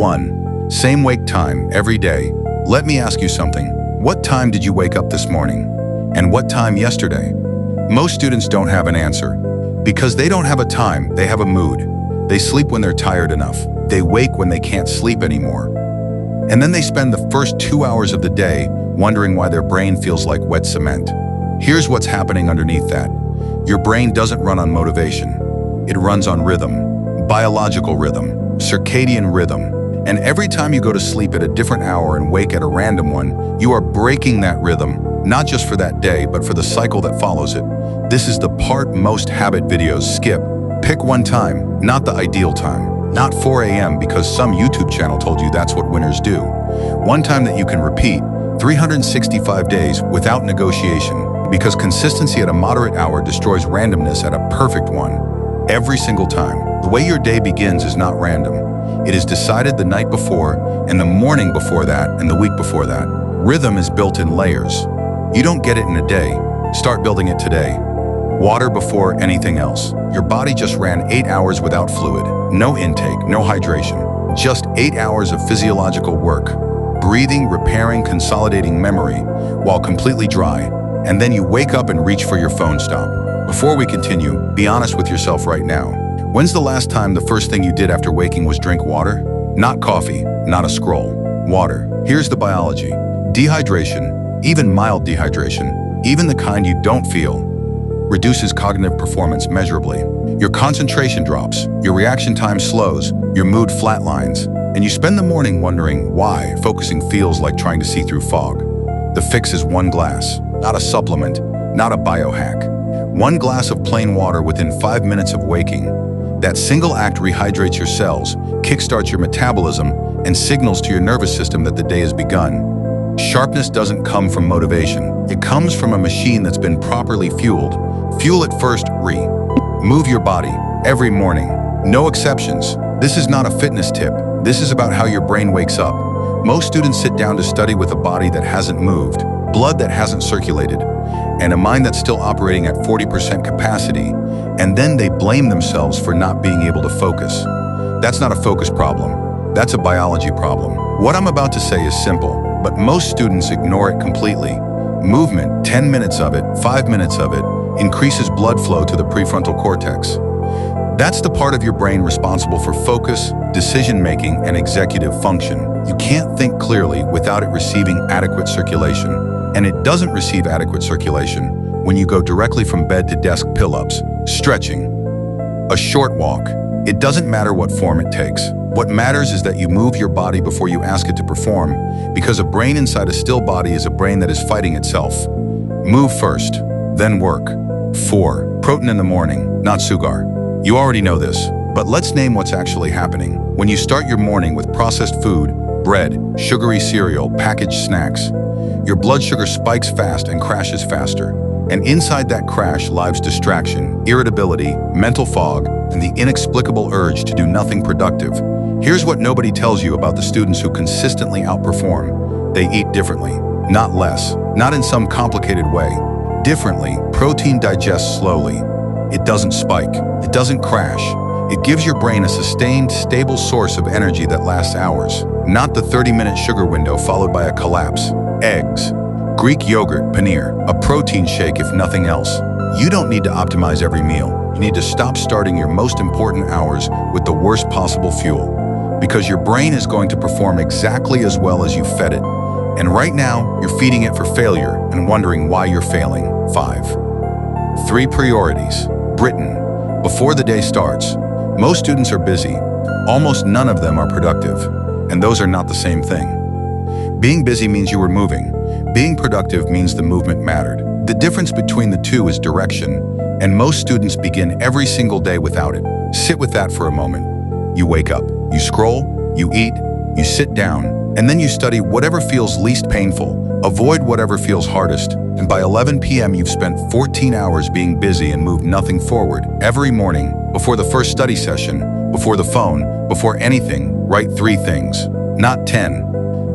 1. Same wake time every day. Let me ask you something. What time did you wake up this morning? And what time yesterday? Most students don't have an answer. Because they don't have a time, they have a mood. They sleep when they're tired enough. They wake when they can't sleep anymore. And then they spend the first 2 hours of the day wondering why their brain feels like wet cement. Here's what's happening underneath that. Your brain doesn't run on motivation. It runs on rhythm, biological rhythm, circadian rhythm. And every time you go to sleep at a different hour and wake at a random one, you are breaking that rhythm, not just for that day, but for the cycle that follows it. This is the part most habit videos skip. Pick one time, not the ideal time. Not 4 a.m. because some YouTube channel told you that's what winners do. One time that you can repeat 365 days without negotiation, because consistency at a moderate hour destroys randomness at a perfect one. Every single time. The way your day begins is not random. It is decided the night before, and the morning before that, and the week before that. Rhythm is built in layers. You don't get it in a day. Start building it today. Water before anything else. Your body just ran 8 hours without fluid. No intake, no hydration. Just 8 hours of physiological work. Breathing, repairing, consolidating memory, while completely dry. And then you wake up and reach for your phone. Stop. Before we continue, be honest with yourself right now. When's the last time the first thing you did after waking was drink water? Not coffee, not a scroll. Water. Here's the biology. Dehydration, even mild dehydration, even the kind you don't feel, reduces cognitive performance measurably. Your concentration drops, your reaction time slows, your mood flatlines, and you spend the morning wondering why focusing feels like trying to see through fog. The fix is one glass, not a supplement, not a biohack. One glass of plain water within 5 minutes of waking. That single act rehydrates your cells, kickstarts your metabolism, and signals to your nervous system that the day has begun. Sharpness doesn't come from motivation. It comes from a machine that's been properly fueled. Fuel it first, Move your body, every morning. No exceptions. This is not a fitness tip. This is about how your brain wakes up. Most students sit down to study with a body that hasn't moved, blood that hasn't circulated, and a mind that's still operating at 40% capacity, and then they blame themselves for not being able to focus. That's not a focus problem. That's a biology problem. What I'm about to say is simple, but most students ignore it completely. Movement, 10 minutes of it, 5 minutes of it, increases blood flow to the prefrontal cortex. That's the part of your brain responsible for focus, decision-making, and executive function. You can't think clearly without it receiving adequate circulation. And it doesn't receive adequate circulation when you go directly from bed to desk pull-ups, stretching, a short walk. It doesn't matter what form it takes. What matters is that you move your body before you ask it to perform, because a brain inside a still body is a brain that is fighting itself. Move first, then work. 4. Protein in the morning, not sugar. You already know this, but let's name what's actually happening. When you start your morning with processed food, bread, sugary cereal, packaged snacks, your blood sugar spikes fast and crashes faster. And inside that crash lies distraction, irritability, mental fog, and the inexplicable urge to do nothing productive. Here's what nobody tells you about the students who consistently outperform. They eat differently, not less, not in some complicated way. Differently, protein digests slowly. It doesn't spike. It doesn't crash. It gives your brain a sustained, stable source of energy that lasts hours, not the 30-minute sugar window followed by a collapse. Eggs, Greek yogurt, paneer, a protein shake if nothing else. You don't need to optimize every meal. You need to stop starting your most important hours with the worst possible fuel, because your brain is going to perform exactly as well as you fed it. And right now, you're feeding it for failure and wondering why you're failing. 5. 3 priorities. Britain. Before the day starts, most students are busy. Almost none of them are productive. And those are not the same thing. Being busy means you were moving. Being productive means the movement mattered. The difference between the two is direction, and most students begin every single day without it. Sit with that for a moment. You wake up, you scroll, you eat, you sit down, and then you study whatever feels least painful, avoid whatever feels hardest, and by 11 p.m. you've spent 14 hours being busy and moved nothing forward. Every morning, before the first study session, before the phone, before anything, write 3 things, not 10.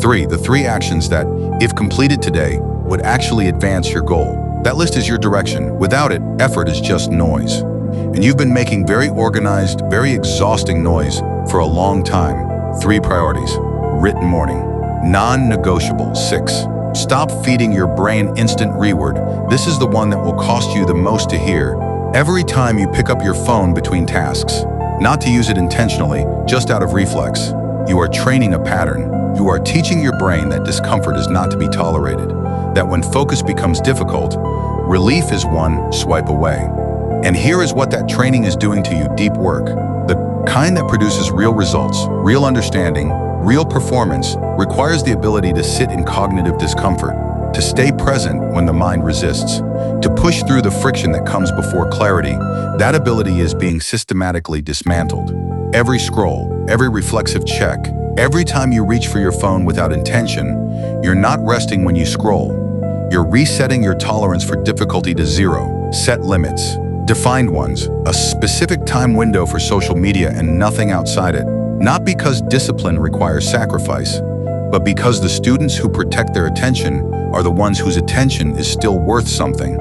3. The 3 actions that, if completed today, would actually advance your goal. That list is your direction. Without it, effort is just noise. And you've been making very organized, very exhausting noise for a long time. 3 priorities. Written morning. Non-negotiable. 6. Stop feeding your brain instant reward. This is the one that will cost you the most to hear. Every time you pick up your phone between tasks, not to use it intentionally, just out of reflex, you are training a pattern. You are teaching your brain that discomfort is not to be tolerated, that when focus becomes difficult, relief is one swipe away. And here is what that training is doing to you: deep work. The kind that produces real results, real understanding, real performance, requires the ability to sit in cognitive discomfort, to stay present when the mind resists, to push through the friction that comes before clarity. That ability is being systematically dismantled. Every scroll, every reflexive check, every time you reach for your phone without intention, you're not resting when you scroll. You're resetting your tolerance for difficulty to 0. Set limits, defined ones, a specific time window for social media and nothing outside it. Not because discipline requires sacrifice, but because the students who protect their attention are the ones whose attention is still worth something.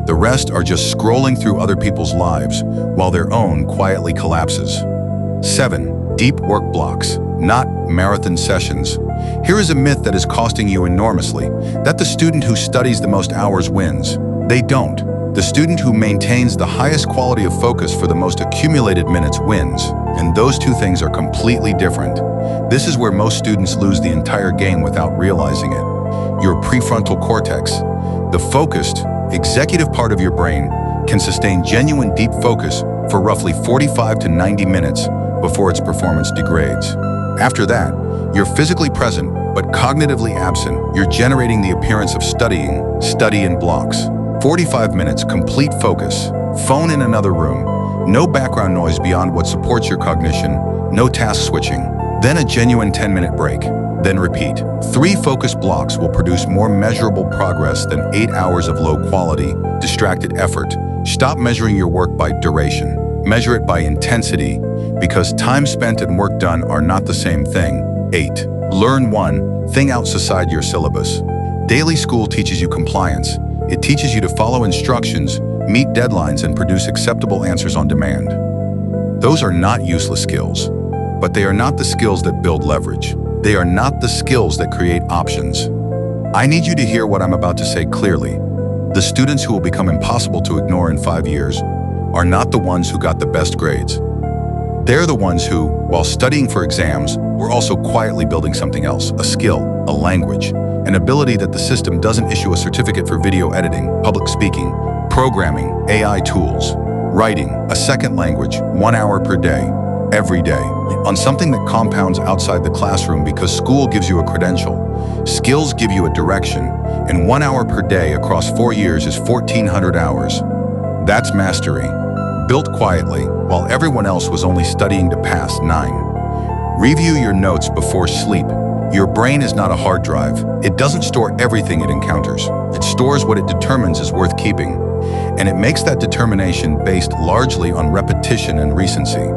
The rest are just scrolling through other people's lives while their own quietly collapses. 7. Deep work blocks, not marathon sessions. Here is a myth that is costing you enormously, that the student who studies the most hours wins. They don't. The student who maintains the highest quality of focus for the most accumulated minutes wins, and those two things are completely different. This is where most students lose the entire game without realizing it. Your prefrontal cortex, the focused, executive part of your brain, can sustain genuine deep focus for roughly 45 to 90 minutes before its performance degrades. After that, you're physically present but cognitively absent. You're generating the appearance of study in blocks. 45 minutes, complete focus, phone in another room, no background noise beyond what supports your cognition, no task switching, then a genuine 10-minute break, then repeat. 3 focus blocks will produce more measurable progress than 8 hours of low-quality, distracted effort. Stop measuring your work by duration. Measure it by intensity, because time spent and work done are not the same thing. 8. Learn one thing outside your syllabus. Daily school teaches you compliance. It teaches you to follow instructions, meet deadlines, and produce acceptable answers on demand. Those are not useless skills, but they are not the skills that build leverage. They are not the skills that create options. I need you to hear what I'm about to say clearly. The students who will become impossible to ignore in 5 years are not the ones who got the best grades. They're the ones who, while studying for exams, were also quietly building something else, a skill, a language, an ability that the system doesn't issue a certificate for: video editing, public speaking, programming, AI tools, writing, a second language, 1 hour per day, every day, on something that compounds outside the classroom because school gives you a credential, skills give you a direction, and 1 hour per day across 4 years is 1,400 hours. That's mastery, built quietly while everyone else was only studying to pass 9. Review your notes before sleep. Your brain is not a hard drive. It doesn't store everything it encounters. It stores what it determines is worth keeping, and it makes that determination based largely on repetition and recency.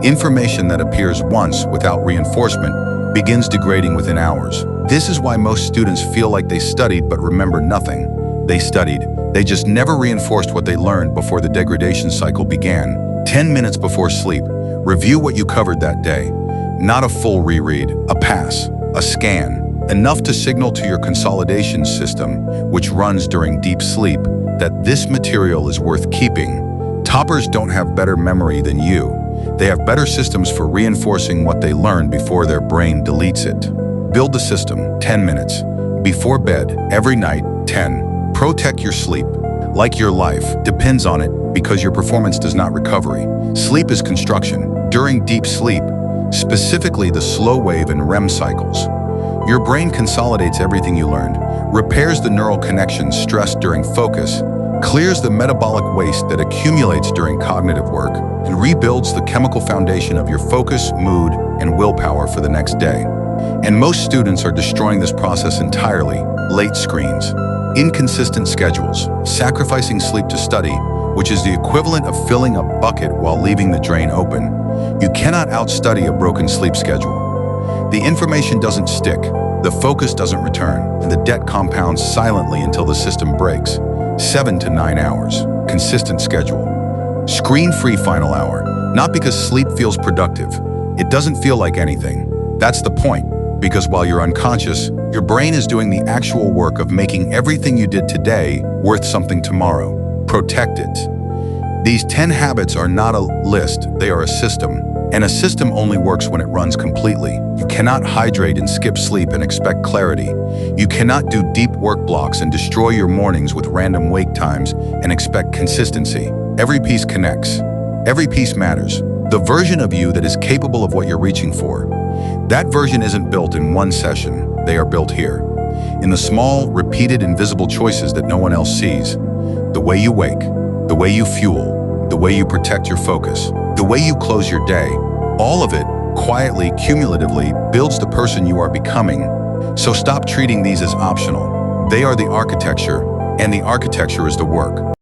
Information that appears once without reinforcement begins degrading within hours. This is why most students feel like they studied but remember nothing. They studied. They just never reinforced what they learned before the degradation cycle began. 10 minutes before sleep, review what you covered that day. Not a full reread, a pass, a scan, enough to signal to your consolidation system, which runs during deep sleep, that this material is worth keeping. Toppers don't have better memory than you. They have better systems for reinforcing what they learn before their brain deletes it. Build the system, 10 minutes. Before bed, every night, 10. Protect your sleep. Like your life, depends on it because your performance does not recovery. Sleep is construction. During deep sleep, specifically the slow wave and REM cycles, your brain consolidates everything you learned, repairs the neural connections stressed during focus, clears the metabolic waste that accumulates during cognitive work, and rebuilds the chemical foundation of your focus, mood, and willpower for the next day. And most students are destroying this process entirely. Late screens, inconsistent schedules, sacrificing sleep to study, which is the equivalent of filling a bucket while leaving the drain open. You cannot outstudy a broken sleep schedule. The information doesn't stick, the focus doesn't return, and the debt compounds silently until the system breaks. 7 to 9 hours, consistent schedule. Screen-free final hour, not because sleep feels productive. It doesn't feel like anything. That's the point, because while you're unconscious, your brain is doing the actual work of making everything you did today worth something tomorrow. Protect it. These 10 habits are not a list, they are a system. And a system only works when it runs completely. You cannot hydrate and skip sleep and expect clarity. You cannot do deep work blocks and destroy your mornings with random wake times and expect consistency. Every piece connects. Every piece matters. The version of you that is capable of what you're reaching for. That version isn't built in one session. They are built here. In the small, repeated, invisible choices that no one else sees. The way you wake, the way you fuel, the way you protect your focus, the way you close your day. All of it, quietly, cumulatively, builds the person you are becoming. So stop treating these as optional. They are the architecture, and the architecture is the work.